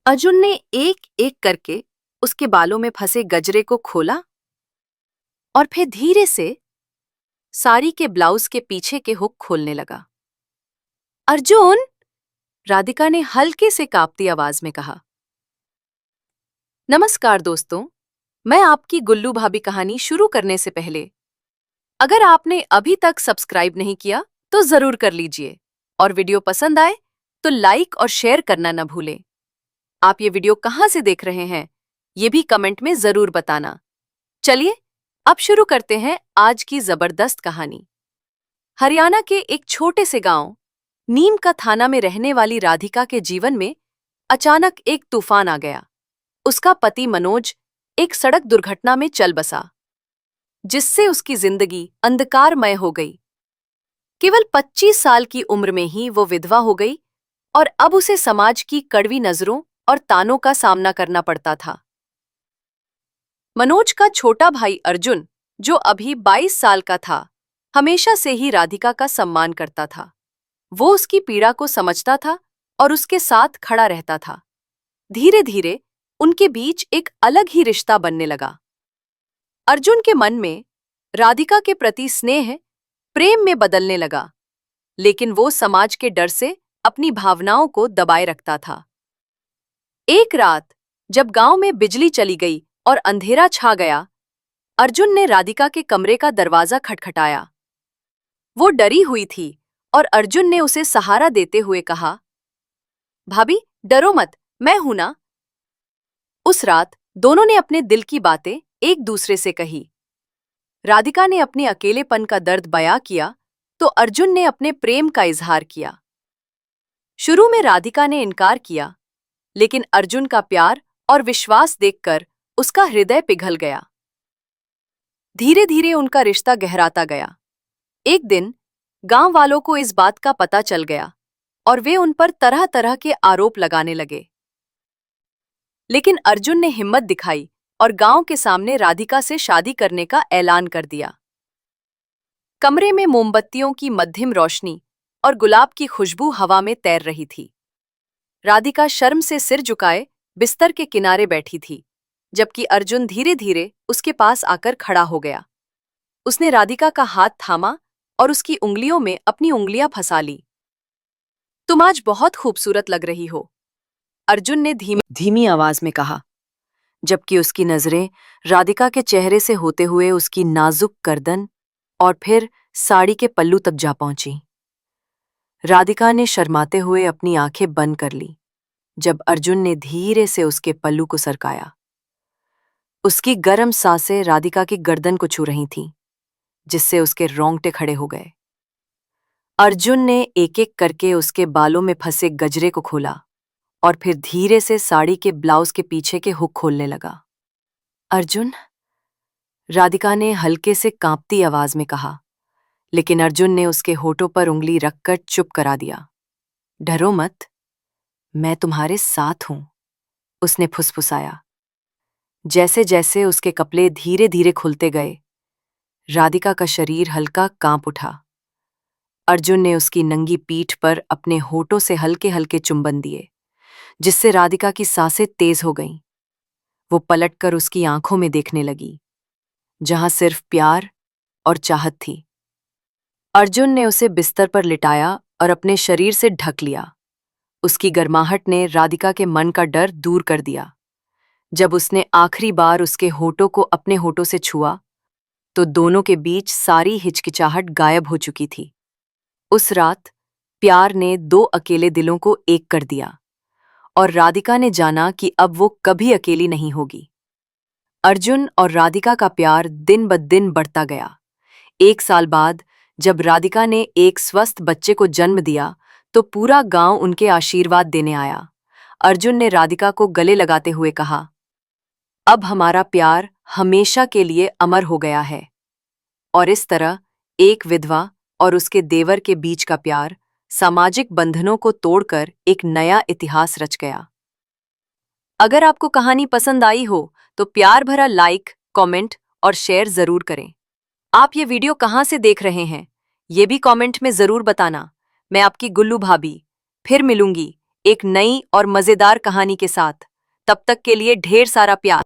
अर्जुन ने एक एक करके उसके बालों में फंसे गजरे को खोला और फिर धीरे से साड़ी के ब्लाउज के पीछे के हुक खोलने लगा। अर्जुन! राधिका ने हल्के से कांपती आवाज में कहा। नमस्कार दोस्तों, मैं आपकी गुल्लू भाभी कहानी शुरू करने से पहले अगर आपने अभी तक सब्सक्राइब नहीं किया तो जरूर कर लीजिए और वीडियो पसंद आए तो लाइक और शेयर करना न भूलें। आप ये वीडियो कहां से देख रहे हैं ये भी कमेंट में जरूर बताना। चलिए अब शुरू करते हैं आज की जबरदस्त कहानी। हरियाणा के एक छोटे से गांव नीम का थाना में रहने वाली राधिका के जीवन में अचानक एक तूफान आ गया। उसका पति मनोज एक सड़क दुर्घटना में चल बसा, जिससे उसकी जिंदगी अंधकारमय हो गई। केवल 25 साल की उम्र में ही वो विधवा हो गई और अब उसे समाज की कड़वी नजरों और तानों का सामना करना पड़ता था। मनोज का छोटा भाई अर्जुन, जो अभी 22 साल का था, हमेशा से ही राधिका का सम्मान करता था। वो उसकी पीड़ा को समझता था और उसके साथ खड़ा रहता था। धीरे धीरे उनके बीच एक अलग ही रिश्ता बनने लगा। अर्जुन के मन में राधिका के प्रति स्नेह प्रेम में बदलने लगा, लेकिन वो समाज के डर से अपनी भावनाओं को दबाए रखता था। एक रात जब गांव में बिजली चली गई और अंधेरा छा गया, अर्जुन ने राधिका के कमरे का दरवाजा खटखटाया। वो डरी हुई थी और अर्जुन ने उसे सहारा देते हुए कहा, भाभी डरो मत, मैं हूं ना। उस रात दोनों ने अपने दिल की बातें एक दूसरे से कही। राधिका ने अपने अकेलेपन का दर्द बयां किया तो अर्जुन ने अपने प्रेम का इजहार किया। शुरू में राधिका ने इनकार किया, लेकिन अर्जुन का प्यार और विश्वास देखकर उसका हृदय पिघल गया। धीरे धीरे उनका रिश्ता गहराता गया। एक दिन गांव वालों को इस बात का पता चल गया और वे उन पर तरह तरह के आरोप लगाने लगे। लेकिन अर्जुन ने हिम्मत दिखाई और गांव के सामने राधिका से शादी करने का ऐलान कर दिया। कमरे में मोमबत्तियों की मध्यम रोशनी और गुलाब की खुशबू हवा में तैर रही थी। राधिका शर्म से सिर झुकाए बिस्तर के किनारे बैठी थी, जबकि अर्जुन धीरे धीरे उसके पास आकर खड़ा हो गया। उसने राधिका का हाथ थामा और उसकी उंगलियों में अपनी उंगलियां फंसा ली। तुम आज बहुत खूबसूरत लग रही हो, अर्जुन ने धीमी आवाज में कहा, जबकि उसकी नजरें राधिका के चेहरे से होते हुए उसकी नाजुक गर्दन और फिर साड़ी के पल्लू तक जा पहुंची। राधिका ने शर्माते हुए अपनी आंखें बंद कर ली जब अर्जुन ने धीरे से उसके पल्लू को सरकाया। उसकी गर्म सांसें राधिका की गर्दन को छू रही थीं, जिससे उसके रोंगटे खड़े हो गए। अर्जुन ने एक एक करके उसके बालों में फंसे गजरे को खोला और फिर धीरे से साड़ी के ब्लाउज के पीछे के हुक खोलने लगा। अर्जुन! राधिका ने हल्के से कांपती आवाज में कहा, लेकिन अर्जुन ने उसके होठों पर उंगली रखकर चुप करा दिया। डरो मत, मैं तुम्हारे साथ हूं, उसने फुसफुसाया। जैसे जैसे उसके कपड़े धीरे धीरे खुलते गए, राधिका का शरीर हल्का कांप उठा। अर्जुन ने उसकी नंगी पीठ पर अपने होठों से हल्के हल्के चुंबन दिए, जिससे राधिका की सांसें तेज हो गईं। वो पलटकर उसकी आंखों में देखने लगी, जहां सिर्फ प्यार और चाहत थी। अर्जुन ने उसे बिस्तर पर लिटाया और अपने शरीर से ढक लिया। उसकी गर्माहट ने राधिका के मन का डर दूर कर दिया। जब उसने आखिरी बार उसके होठों को अपने होठों से छुआ, तो दोनों के बीच सारी हिचकिचाहट गायब हो चुकी थी। उस रात प्यार ने दो अकेले दिलों को एक कर दिया और राधिका ने जाना कि अब वो कभी अकेली नहीं होगी। अर्जुन और राधिका का प्यार दिन ब दिन बढ़ता गया। 1 साल बाद जब राधिका ने एक स्वस्थ बच्चे को जन्म दिया, तो पूरा गांव उनके आशीर्वाद देने आया। अर्जुन ने राधिका को गले लगाते हुए कहा, अब हमारा प्यार हमेशा के लिए अमर हो गया है। और इस तरह एक विधवा और उसके देवर के बीच का प्यार सामाजिक बंधनों को तोड़कर एक नया इतिहास रच गया। अगर आपको कहानी पसंद आई हो तो प्यार भरा लाइक, कमेंट और शेयर जरूर करें। आप ये वीडियो कहाँ से देख रहे हैं, ये भी कमेंट में जरूर बताना। मैं आपकी गुल्लू भाभी फिर मिलूंगी एक नई और मजेदार कहानी के साथ। तब तक के लिए ढेर सारा प्यार।